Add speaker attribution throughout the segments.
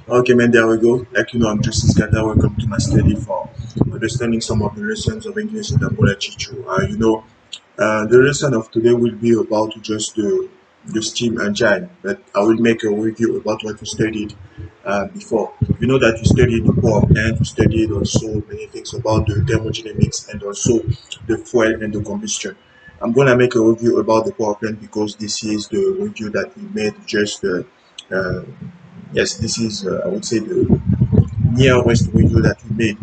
Speaker 1: Okay, man, there we go. Like you know, I'm Justice Gata. Welcome to my study for understanding some of the lessons of English that I'm gonna teach you. The lesson of today will be about just the steam engine, but I will make a review about what you studied before. You know that you studied the power plant, you studied also many things about the thermodynamics and also the fuel and the combustion. I'm gonna make a review about the power plant because this is the review that we made just uh, yes, this is, I would say, the nearest video that we made.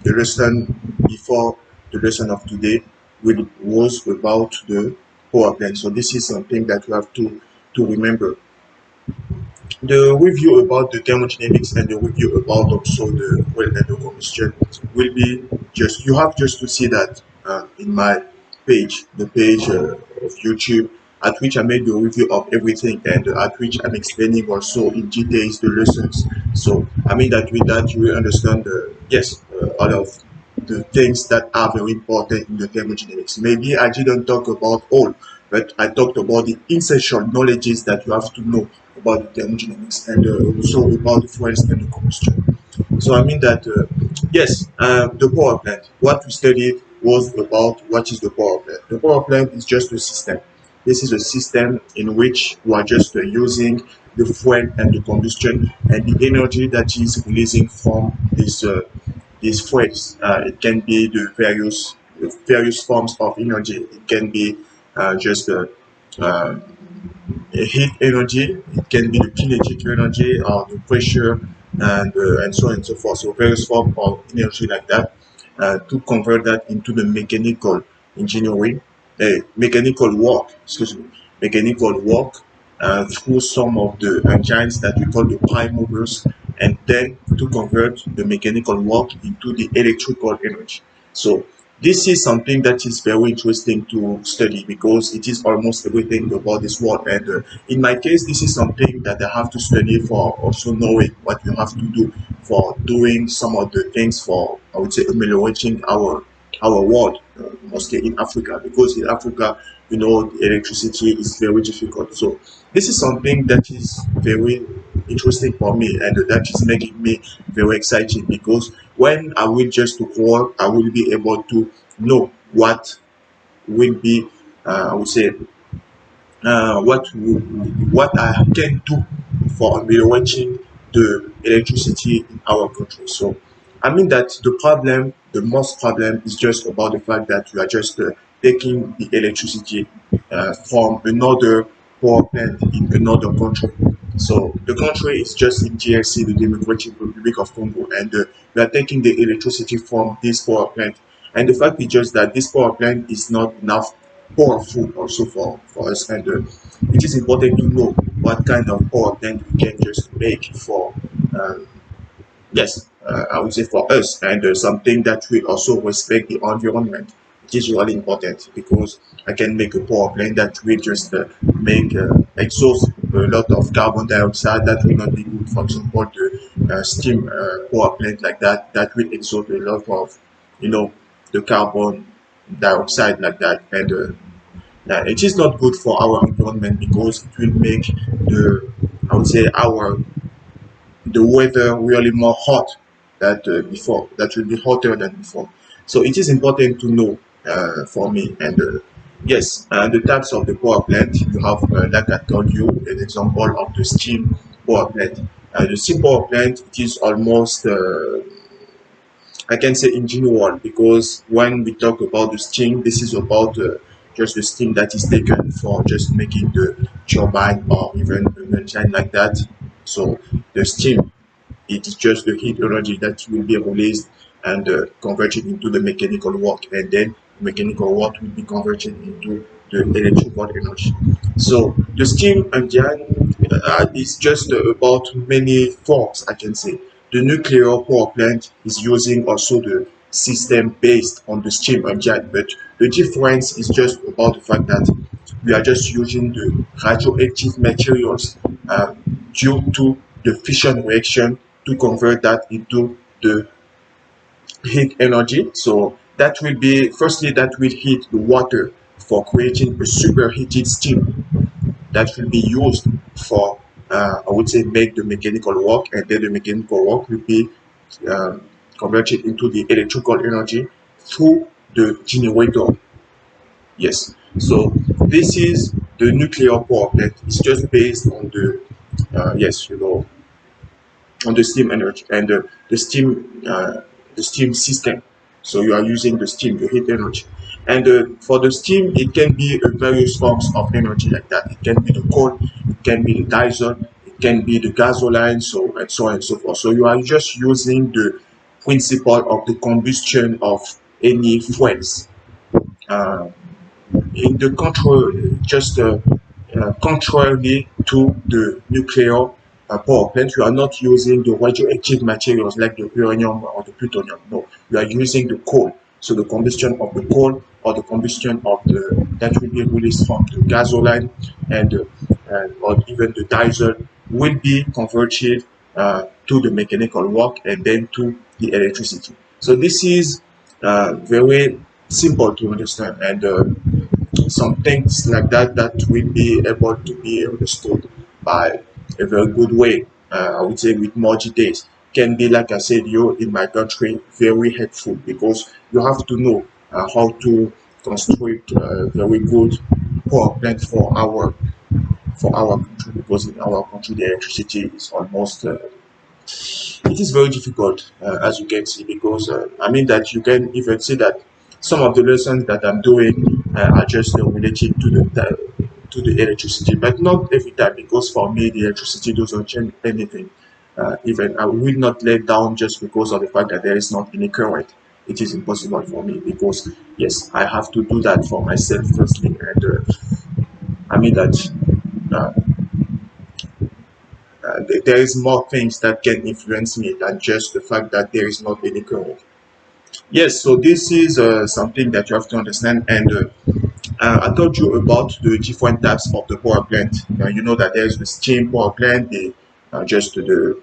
Speaker 1: The lesson before the lesson of today was about the power plant. So this is something that you have to remember. The review about the thermodynamics and the review about also the well and the combustion will be just you have just to see that in my page, the page of YouTube, at which I made the review of everything and at which I'm explaining also in details the lessons. So I mean that with that you will understand all of the things that are very important in the thermodynamics. Maybe I didn't talk about all, but I talked about the essential knowledges that you have to know about the thermodynamics and also about the fuels and the combustion. So I mean that the power plant. What we studied was about what is the power plant. The power plant is just a system. This is a system in which we are just using the fuel and the combustion and the energy that is releasing from these fuels. It can be the various forms of energy. It can be just uh, heat energy, it can be the kinetic energy or the pressure and so on and so forth. So various form of energy like that to convert that into the mechanical engineering, mechanical work, excuse me, mechanical work through some of the engines that we call the prime movers, and then to convert the mechanical work into the electrical energy. So this is something that is very interesting to study because it is almost everything about this world. And in my case, this is something that I have to study for also knowing what you have to do for doing some of the things for, I would say, ameliorating our world, mostly in Africa, because in Africa, you know, the electricity is very difficult. So this is something that is very interesting for me and that is making me very excited because when I will just work, I will be able to know what will be, I would say, what I can do for ameliorating the electricity in our country. So, I mean that the most problem is just about the fact that we are just taking the electricity from another power plant in another country. So the country is just in DRC, the Democratic Republic of Congo, and we are taking the electricity from this power plant. And the fact is just that this power plant is not enough powerful also for us, and it is important to know what kind of power plant we can just make for um, I would say for us, and something that will also respect the environment. It is really important because I can make a power plant that will just make exhaust a lot of carbon dioxide that will not be good. For example, the steam power plant like that will exhaust a lot of, you know, the carbon dioxide like that, and it is not good for our environment because it will make the, I would say, our the weather really more hot than before. That will be hotter than before. So it is important to know for me. And the types of the power plant you have, like I told you, an example of the steam power plant. The steam power plant, it is almost I can say in general because when we talk about the steam, this is about just the steam that is taken for just making the turbine or even an engine like that. So the steam, it is just the heat energy that will be released and converted into the mechanical work, and then mechanical work will be converted into the electrical energy. So the steam engine is just about many forms, I can say. The nuclear power plant is using also the system based on the steam engine, but the difference is just about the fact that we are just using the radioactive materials uh, due to the fission reaction to convert that into the heat energy. So that will be firstly that will heat the water for creating a superheated steam that will be used for I would say, make the mechanical work, and then the mechanical work will be uh, converted into the electrical energy through the generator. Yes. So this is the nuclear power plant. It's just based on the yes, on the steam energy and the steam system. So you are using the steam, the heat energy. And for the steam, it can be various forms of energy like that. It can be the coal, it can be the diesel, it can be the gasoline, so and so on and so forth. So you are just using the principle of the combustion of any fuels. Uh, in the control, just contrarily to the nuclear power plant, you are not using the radioactive materials like the uranium or the plutonium. No, you are using the coal. So the combustion of the coal or the combustion of the that will be released from the gasoline and or even the diesel will be converted to the mechanical work and then to the electricity. So this is very simple to understand, and some things like that that will be able to be understood by a very good way. I would say with more details can be, like I said, you in my country, very helpful because you have to know how to construct a very good power plant for our country, because in our country the electricity is almost it is very difficult, as you can see, because I mean that you can even see that some of the lessons that I'm doing are just related to the electricity, but not every time, because for me the electricity doesn't change anything. Even I will not let down just because of the fact that there is not any current. It is impossible for me because yes, I have to do that for myself firstly, and I mean that uh, there is more things that can influence me than just the fact that there is not any current. Yes, so this is something that you have to understand. And I told you about the different types of the power plant. You know that there's the steam power plant, just the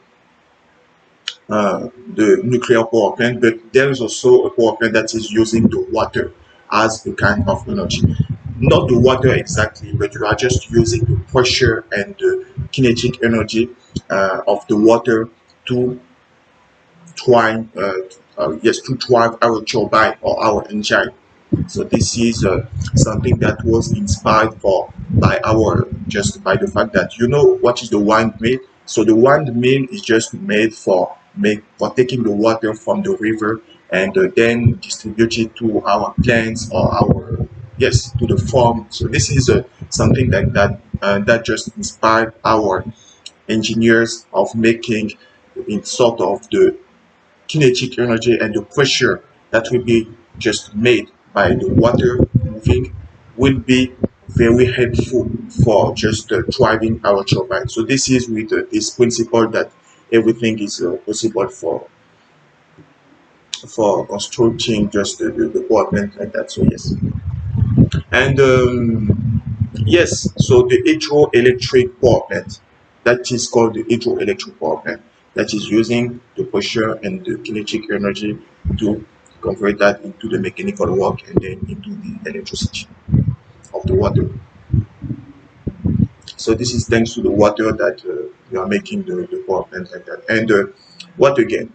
Speaker 1: nuclear power plant, but there is also a power plant that is using the water as a kind of energy. Not the water exactly, but you are just using the pressure and the kinetic energy of the water to drive, yes, to drive our turbine or our engine. So this is something that was inspired for by our just by the fact that you know what is the windmill. So the windmill is just made for taking the water from the river and then distribute it to our plants or our yes to the farm. So this is something that just inspired our engineers of making in sort of the kinetic energy and the pressure that will be just made by the water moving will be very helpful for just driving our turbine. So this is with this principle that everything is possible for constructing just the power plant like that. So yes, and yes, so the hydroelectric power plant, that is called the hydroelectric power plant, that is using the pressure and the kinetic energy to convert that into the mechanical work and then into the electricity of the water. So this is thanks to the water that we are making the power plant like that. And what again?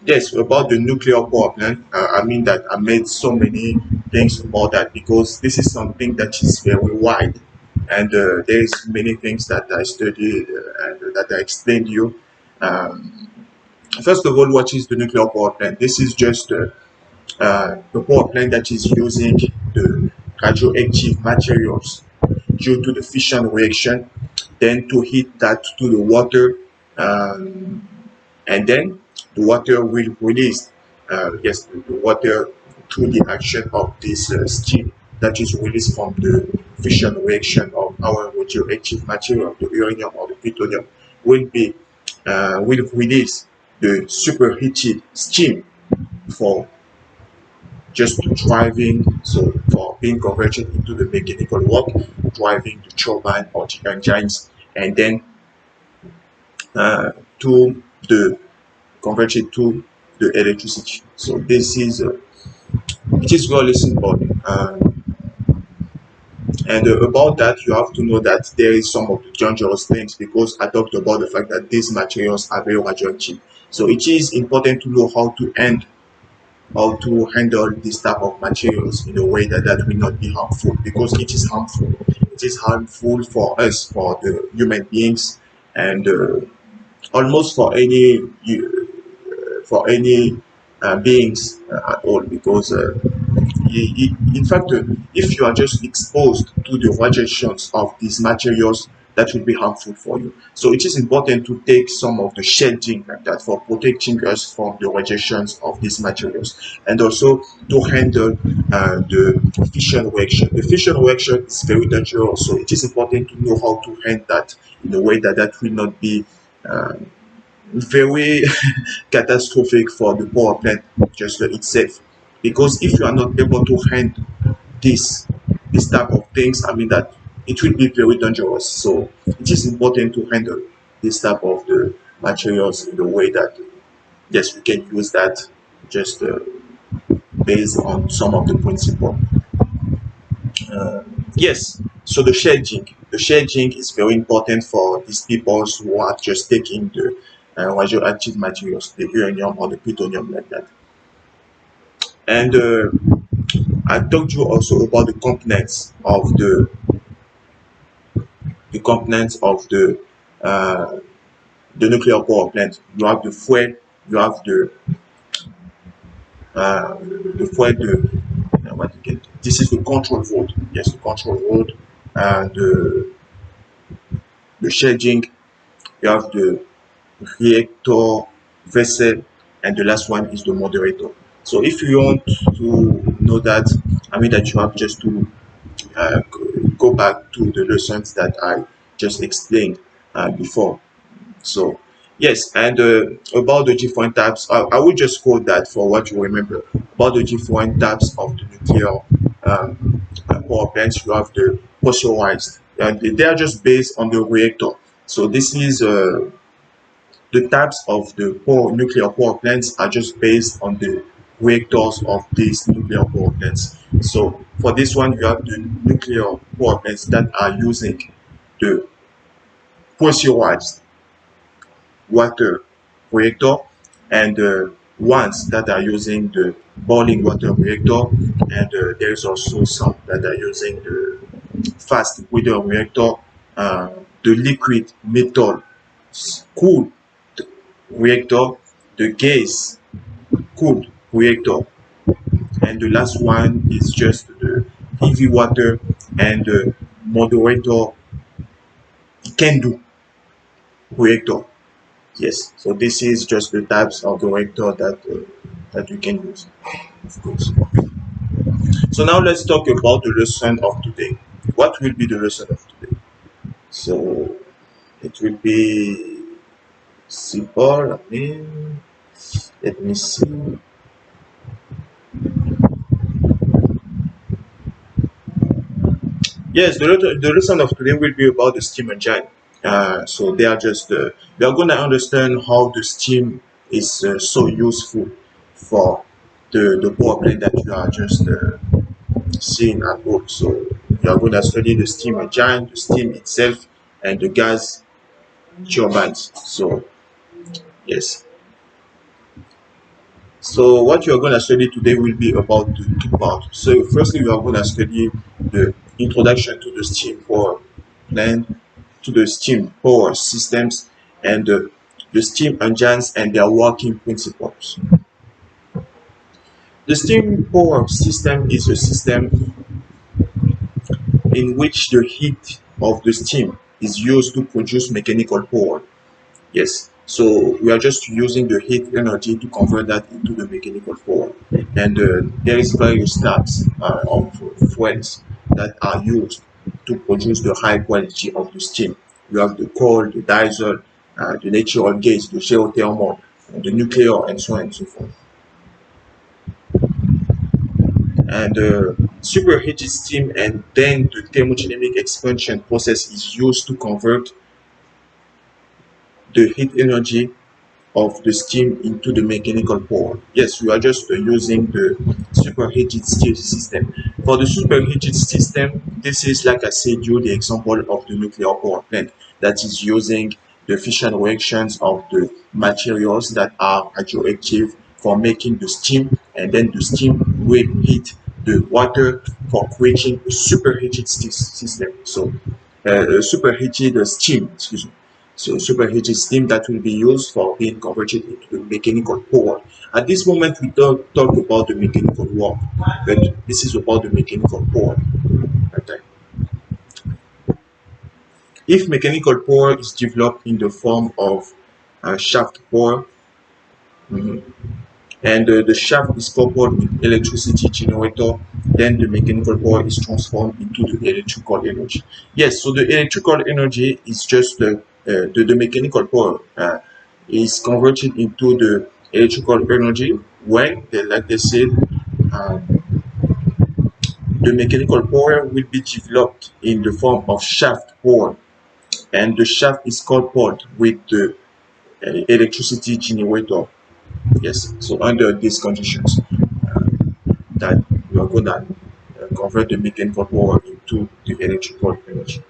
Speaker 1: Yes, about the nuclear power plant, I mean that I made so many things about that because this is something that is very wide, and there is many things that I studied and that I explained to you. Um, First of all, what is the nuclear power plant? This is just the power plant that is using the radioactive materials due to the fission reaction, then to heat that to the water. And then the water will release yes the water through the action of this steam that is released from the fission reaction of our radioactive material, the uranium or the plutonium, will release the superheated steam for just driving, so for being converted into the mechanical work, driving the turbine or the engines, and then to the converted to the electricity. So this is it is really simple. And about that, you have to know that there is some of the dangerous things, because I talked about the fact that these materials are very radioactive. So it is important to know how to handle this type of materials in a way that will not be harmful, because it is harmful. It is harmful for us, for the human beings, and almost for any beings at all, because in fact, if you are just exposed to the radiations of these materials, that will be harmful for you. So it is important to take some of the shielding like that for protecting us from the radiations of these materials, and also to handle the fission reaction. The fission reaction is very dangerous, so it is important to know how to handle that in a way that will not be uh, very catastrophic for the power plant just itself. Because if you are not able to handle this this type of things, I mean that it will be very dangerous. So it is important to handle this type of the materials in the way that yes, we can use that just based on some of the principle. Uh, yes, so the shading is very important for these people who are just taking the radioactive materials, the uranium or the plutonium like that. And I talked to you also about the components of the nuclear power plant. You have the fuel, you have the fuel, what you get. This is the control rod. Yes, the control rod, and the shading. You have the reactor vessel, and the last one is the moderator. So if you want to know that, I mean that you have just to go back to the lessons that I just explained before. So yes, and about the different types, I will just quote that for what you remember about the different types of the nuclear power plants. You have the pressurized, and they are just based on the reactor. So this is the types of the nuclear power plants are just based on the reactors of these nuclear power plants. So for this one, you have the nuclear power plants that are using the pressurized water reactor, and ones that are using the boiling water reactor, and there is also some that are using the fast water reactor, the liquid metal cooled reactor, the gas cooled reactor, and the last one is just the heavy water and the moderator can do reactor. Yes, so this is just the types of the reactor that you can use, of course. So now let's talk about the lesson of today. What will be the lesson of today? So it will be simple. I mean, let me see. Yes, the lesson of today will be about the steam engine. So they are just we are going to understand how the steam is so useful for the power plant that you are just seeing at work. So you are going to study the steam engine, the steam itself, and the gas turbines. So yes. So what you are going to study today will be about the two parts. So firstly, you are going to study the introduction to the steam power plant, to the steam power systems, and the steam engines and their working principles. The steam power system is a system in which the heat of the steam is used to produce mechanical power. Yes. So we are just using the heat energy to convert that into the mechanical power. And there is various types of fuels that are used to produce the high quality of the steam. You have the coal, the diesel, the natural gas, the geothermal, the nuclear, and so on and so forth. And superheated steam and then the thermodynamic expansion process is used to convert the heat energy of the steam into the mechanical power. Yes, we are just using the superheated steel system. For the superheated system, this is, like I said, you the example of the nuclear power plant that is using the fission reactions of the materials that are radioactive for making the steam, and then the steam will heat the water for creating a superheated system. So superheated steam, excuse me. So superheated steam that will be used for being converted into the mechanical power. At this moment, we don't talk about the mechanical work, but this is about the mechanical power. Okay. If mechanical power is developed in the form of shaft power, mhm, and the shaft is coupled with electricity generator, then the mechanical power is transformed into the electrical energy. Yes, so the electrical energy is just the mechanical power is converted into the electrical energy when, like they said, um, the mechanical power will be developed in the form of shaft power, and the shaft is coupled with the electricity generator. Yes, so under these conditions, that we are going to convert the mechanical power into the electrical energy.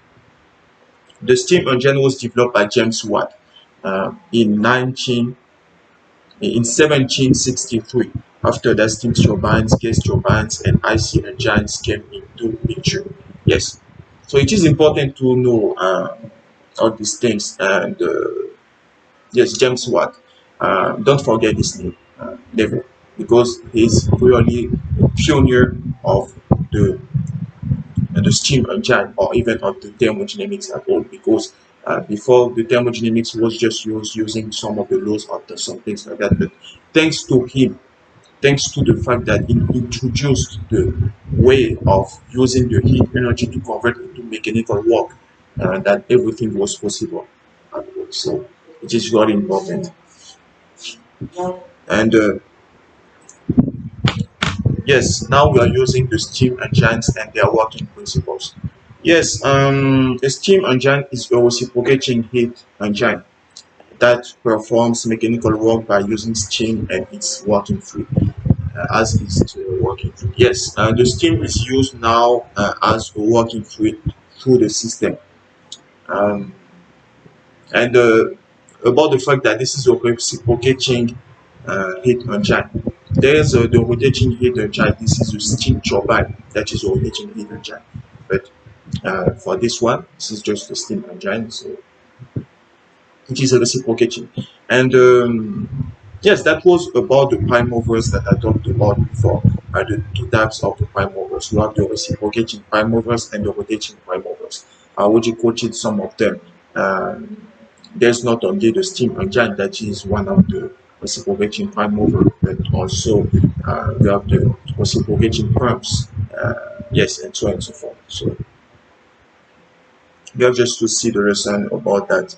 Speaker 1: The steam engine was developed by James Watt in 1763. After that, steam turbines, gas turbines, and IC engines came into picture. Yes, so it is important to know all these things. And yes, James Watt. Don't forget this name, never, because he's really a pioneer of the the steam engine, or even of the thermodynamics at all, because before, the thermodynamics was just using some of the laws of the some things like that. But thanks to him, thanks to the fact that he introduced the way of using the heat energy to convert into mechanical work, that everything was possible at work. So it is very important. And yes, now we are using the steam engines and their working principles. Yes, a steam engine is a reciprocating heat engine that performs mechanical work by using steam and its working fluid, as is working fluid. Yes, the steam is used now as a working fluid through the system. Um, and about the fact that this is a reciprocating heat engine. There's the rotating heat engine. This is a steam turbine that is a rotating heat engine. But for this one, this is just a steam engine, so it is a reciprocating. And yes, that was about the prime movers that I talked about before. The two types of the prime movers. You have the reciprocating prime movers and the rotating prime movers. I already quoted some of them. There's not only the steam engine that is one of the reciprocating prime mover, but also we have the reciprocating pumps, yes, and so on and so forth. So we have just to see the lesson about that.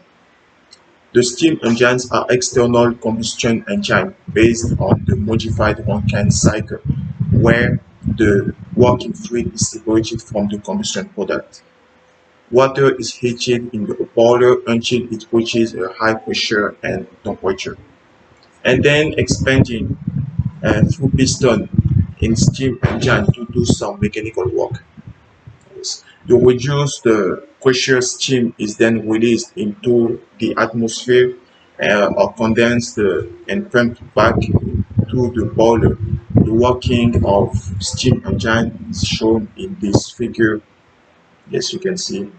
Speaker 1: The steam engines are external combustion engines based on the modified Rankine cycle, where the working fluid is separated from the combustion product. Water is heated in the boiler until it reaches a high pressure and temperature, and then expanding through piston in steam engine to do some mechanical work. To reduce the pressure, steam is then released into the atmosphere or condensed and pumped back to the boiler. The working of steam engine is shown in this figure. Yes, you can see.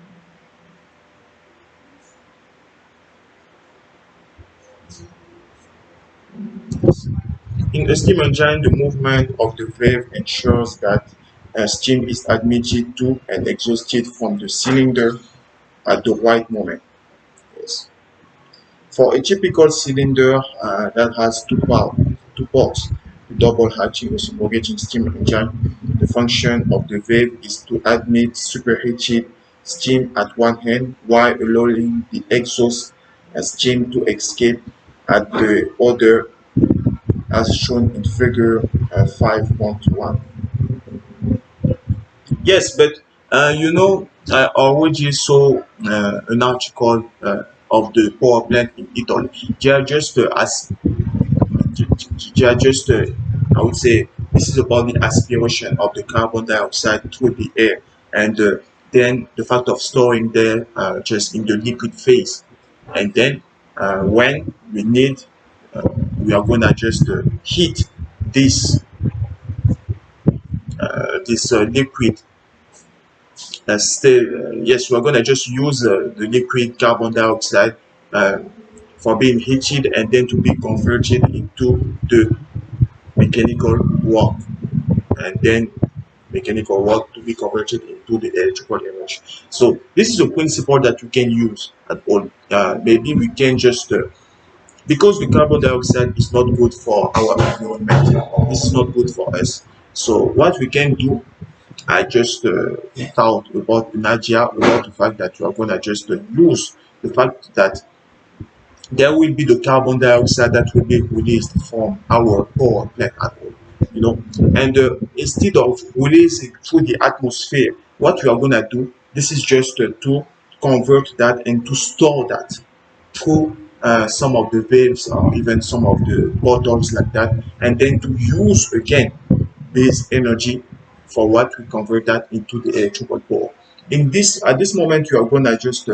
Speaker 1: In a steam engine, the movement of the valve ensures that steam is admitted to and exhausted from the cylinder at the right moment. Yes. For a typical cylinder that has two ports, double hatching reciprocating steam engine, the function of the valve is to admit superheated steam at one end while allowing the exhaust steam to escape at the other, as shown in figure 5.1. Yes, but I already saw an article of the power plant in Italy. They are just as they are just I would say this is about the aspiration of the carbon dioxide through the air, and then the fact of storing there just in the liquid phase, and then when we need uh, we are gonna just heat this liquid yes, we're gonna just use the liquid carbon dioxide uh, for being heated and then to be converted into the mechanical work, and then mechanical work to be converted into the electrical energy. So this is a principle that we can use at all. Maybe we can just because the carbon dioxide is not good for our environment. This is not good for us. So what we can do, I just thought about Nadia about the fact that you are gonna just use the fact that there will be the carbon dioxide that will be released from our power plant at all, you know. And instead of releasing through the atmosphere, what we are gonna do, this is just to convert that and to store that through some of the valves or even some of the bottles like that, and then to use again this energy for what we convert that into the electrical power. In this at this moment, you are gonna just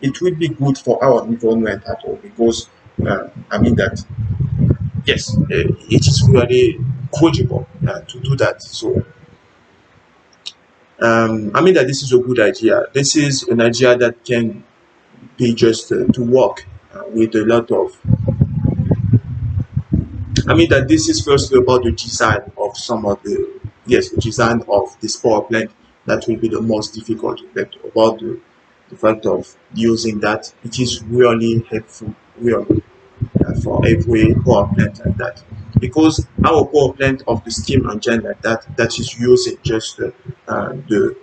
Speaker 1: it will be good for our environment at all because I mean that yes, it is really credible to do that. So I mean that this is a good idea. This is an idea that can be just to work with a lot of I mean that this is firstly about the design of some of the yes, the design of this power plant that will be the most difficult. But about the fact of using that, it is really helpful, really for every power plant like that. Because our power plant of the steam engine like that is using just the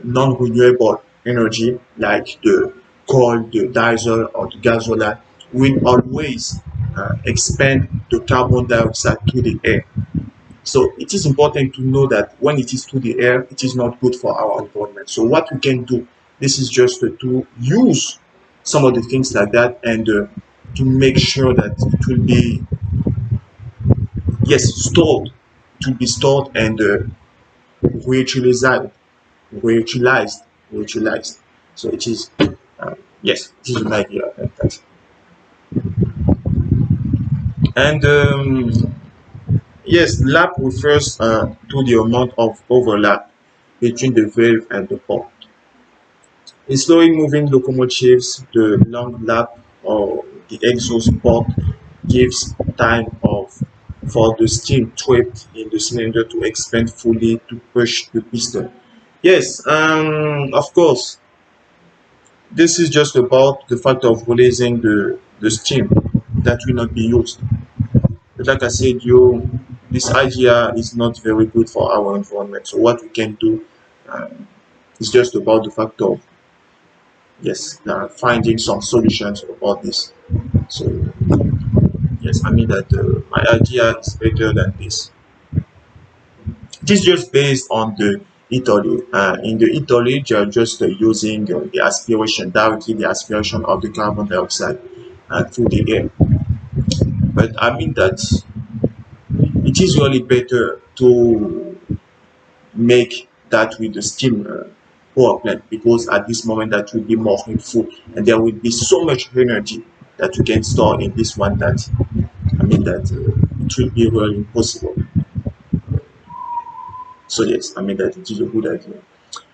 Speaker 1: non-renewable energy like the coal, the diesel, or the gasoline will always expand the carbon dioxide to the air. So it is important to know that when it is to the air, it is not good for our environment. So what we can do, this is just to use some of the things like that and to make sure that it will be yes stored, it will be stored and reutilized, reutilized, reutilized. So it is yes, it is an idea like that. And yes, lap refers to the amount of overlap between the valve and the pump. In slowly moving locomotives, the long lap or the exhaust port gives time of for the steam trapped in the cylinder to expand fully to push the piston. Yes, of course, this is just about the fact of releasing the steam that will not be used. But like I said, this idea is not very good for our environment. So what we can do um, is just about the fact of yes, finding some solutions about this. So yes, I mean that my idea is better than this. It is just based on the Italy. In the Italy, they are just using the aspiration directly, the aspiration of the carbon dioxide through the air. But I mean that it is really better to make that with the steam power plant because at this moment that will be more helpful and there will be so much energy that you can store in this one that I mean that it will be really impossible. So yes, I mean that it is a good idea.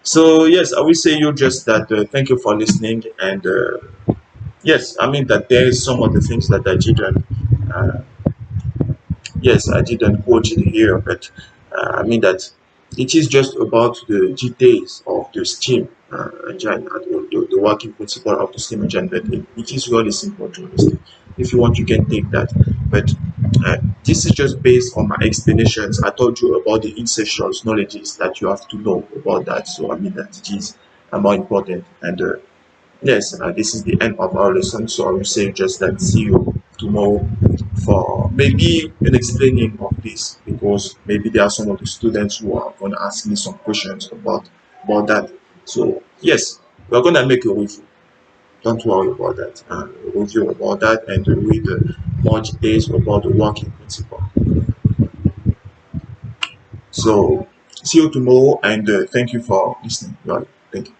Speaker 1: So yes, I will say you just that thank you for listening and yes, I mean that there is some of the things that I didn't uh, yes, I didn't quote it here, but I mean that it is just about the details of the steam engine and the working principle of the steam engine, but it is really simple to understand. If you want, you can take that. But this is just based on my explanations. I told you about the essentials knowledges that you have to know about that. So I mean that it is more important. And yes, this is the end of our lesson. So I will say just that see you tomorrow for maybe an explaining of this because maybe there are some of the students who are going to ask me some questions about that. So yes, we're going to make a review. Don't worry about that. And we'll review about that and read more details about the working principle. So see you tomorrow and thank you for listening. Right? Thank you.